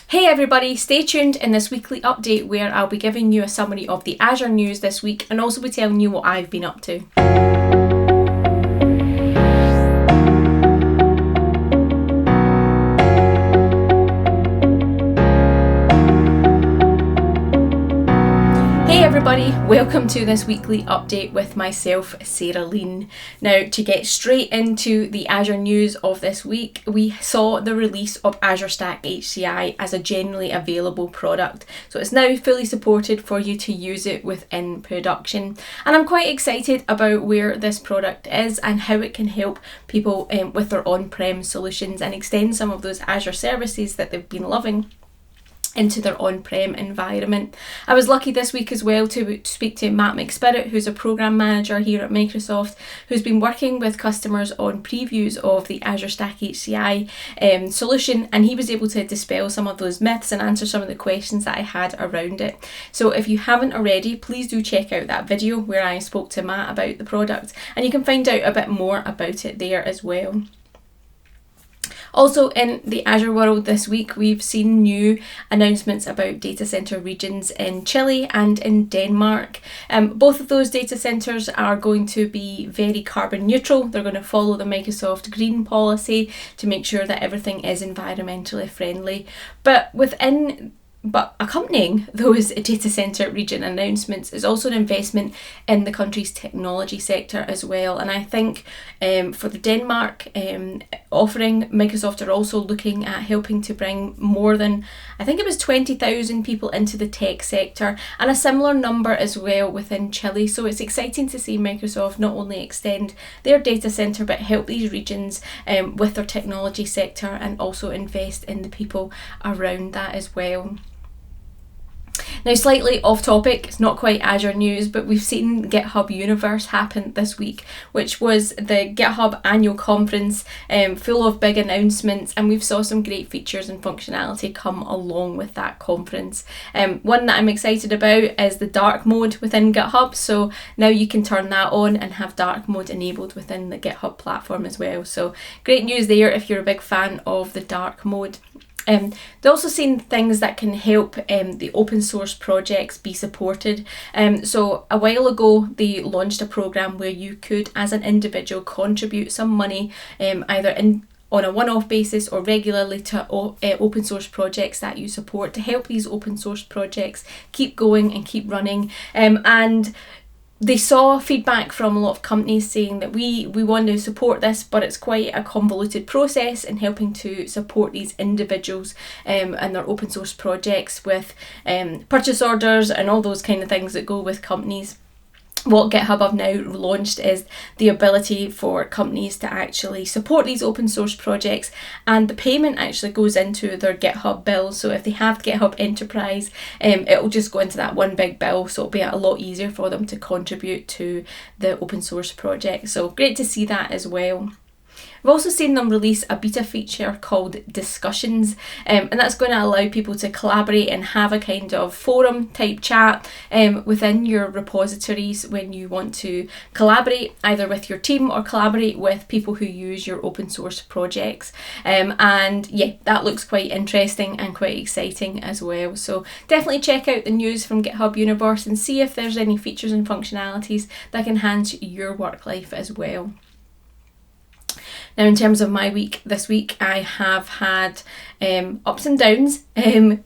Hey everybody, stay tuned in this weekly update where I'll be giving you a summary of the Azure news this week and also be telling you what I've been up to. Hey everybody, welcome to this weekly update with myself, Sarah Lean. Now, to get straight into the Azure news of this week, we saw the release of Azure Stack HCI as a generally available product. So it's now fully supported for you to use it within production. And I'm quite excited about where this product is and how it can help people with their on-prem solutions and extend some of those Azure services that they've been loving into their on-prem environment. I was lucky this week as well to speak to Matt McSpirit, who's a program manager here at Microsoft, who's been working with customers on previews of the Azure Stack HCI solution, and he was able to dispel some of those myths and answer some of the questions that I had around it. So if you haven't already, please do check out that video where I spoke to Matt about the product, and you can find out a bit more about it there as well. Also in the Azure world this week, we've seen new announcements about data center regions in Chile and in Denmark. Both of those data centers are going to be very carbon neutral. They're going to follow the Microsoft green policy to make sure that everything is environmentally friendly. But accompanying those data centre region announcements is also an investment in the country's technology sector as well. And I think for the Denmark offering, Microsoft are also looking at helping to bring more than, I think it was 20,000 people into the tech sector, and a similar number as well within Chile. So it's exciting to see Microsoft not only extend their data centre but help these regions with their technology sector and also invest in the people around that as well. Now, slightly off topic, it's not quite Azure news, but we've seen GitHub Universe happen this week, which was the GitHub annual conference full of big announcements, and we've saw some great features and functionality come along with that conference. One that I'm excited about is the dark mode within GitHub, so now you can turn that on and have dark mode enabled within the GitHub platform as well. So great news there if you're a big fan of the dark mode. They've also seen things that can help the open source projects be supported. So a while ago, they launched a program where you could, as an individual, contribute some money either on a one-off basis or regularly to open source projects that you support to help these open source projects keep going and keep running. And they saw feedback from a lot of companies saying that we want to support this, but it's quite a convoluted process in helping to support these individuals and their open source projects with purchase orders and all those kind of things that go with companies. What GitHub have now launched is the ability for companies to actually support these open source projects, and the payment actually goes into their GitHub bill. So if they have GitHub Enterprise, it'll just go into that one big bill, so it'll be a lot easier for them to contribute to the open source project. So great to see that as well. We've also seen them release a beta feature called Discussions, and that's going to allow people to collaborate and have a kind of forum type chat within your repositories when you want to collaborate either with your team or collaborate with people who use your open source projects. And yeah, that looks quite interesting and quite exciting as well. So definitely check out the news from GitHub Universe and see if there's any features and functionalities that can enhance your work life as well. Now, in terms of my week this week, I have had ups and downs,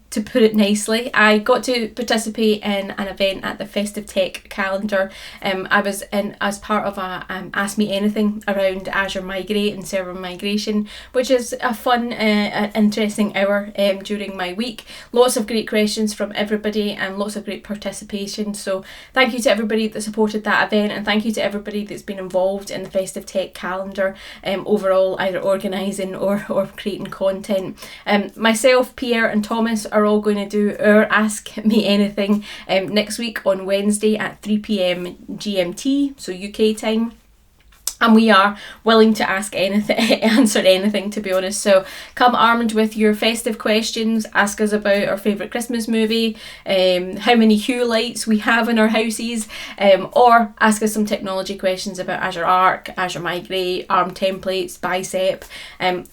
to put it nicely. I got to participate in an event at the Festive Tech calendar. I was in as part of a Ask Me Anything around Azure Migrate and server migration, which is a fun, interesting hour during my week. Lots of great questions from everybody and lots of great participation. So thank you to everybody that supported that event, and thank you to everybody that's been involved in the Festive Tech calendar overall, either organising or creating content. Myself, Pierre and Thomas are all going to do our Ask Me Anything next week on Wednesday at 3 p.m. GMT, so UK time. And we are willing to ask anything, answer anything, to be honest. So come armed with your festive questions. Ask us about our favourite Christmas movie, how many hue lights we have in our houses, or ask us some technology questions about Azure Arc, Azure Migrate, ARM templates, Bicep,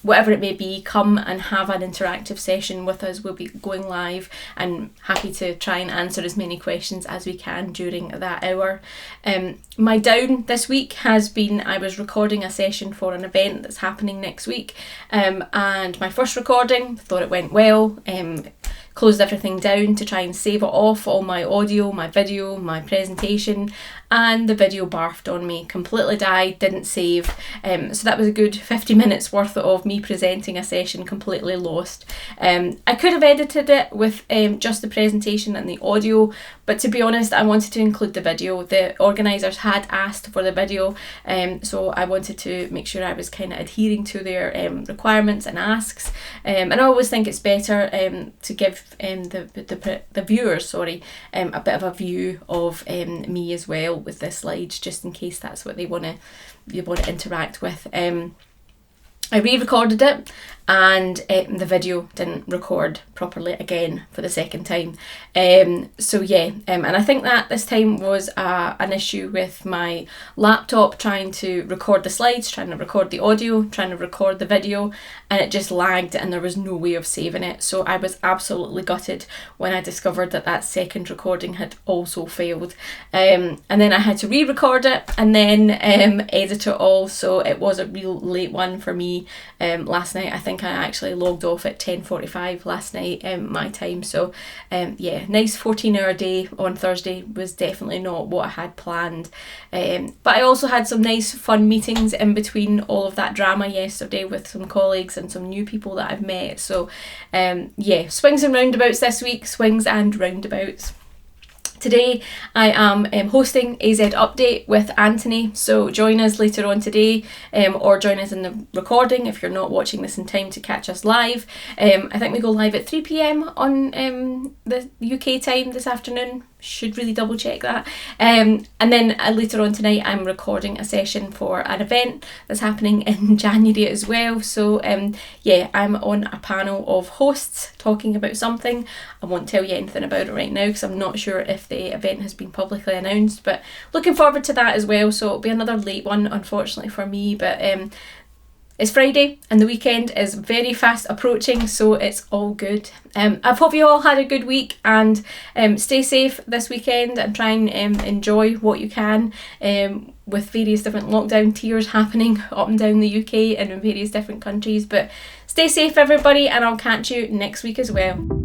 whatever it may be. Come and have an interactive session with us. We'll be going live and happy to try and answer as many questions as we can during that hour. My down this week has been I was recording a session for an event that's happening next week, and my first recording, thought it went well, closed everything down to try and save it off, all my audio, my video, my presentation, and the video barfed on me, completely died, didn't save, so that was a good 50 minutes worth of me presenting a session completely lost. I could have edited it with just the presentation and the audio, but to be honest, I wanted to include the video. The organisers had asked for the video, so I wanted to make sure I was kind of adhering to their requirements and asks, and I always think it's better to give the viewers, a bit of a view of me as well with the slides, just in case that's what they want to interact with. I re-recorded it, and the video didn't record properly again for the second time. So yeah, and I think that this time was an issue with my laptop trying to record the slides, trying to record the audio, trying to record the video, and it just lagged and there was no way of saving it. So I was absolutely gutted when I discovered that that second recording had also failed. And then I had to re-record it and then edit it all, so it was a real late one for me last night. I think I actually logged off at 10:45 last night my time, so yeah, nice 14-hour day on Thursday was definitely not what I had planned, but I also had some nice fun meetings in between all of that drama yesterday with some colleagues and some new people that I've met. So yeah, swings and roundabouts this week, swings and roundabouts. Today I am hosting AZ Update with Anthony, so join us later on today, or join us in the recording if you're not watching this in time to catch us live. I think we go live at 3 p.m. on the UK time this afternoon. Should really double check that. And then later on tonight I'm recording a session for an event that's happening in January as well. So yeah, I'm on a panel of hosts talking about something. I won't tell you anything about it right now because I'm not sure if the event has been publicly announced, but looking forward to that as well. So it'll be another late one unfortunately for me, but it's Friday and the weekend is very fast approaching, so it's all good. I hope you all had a good week, and stay safe this weekend and try and enjoy what you can with various different lockdown tiers happening up and down the UK and in various different countries. But stay safe everybody, and I'll catch you next week as well.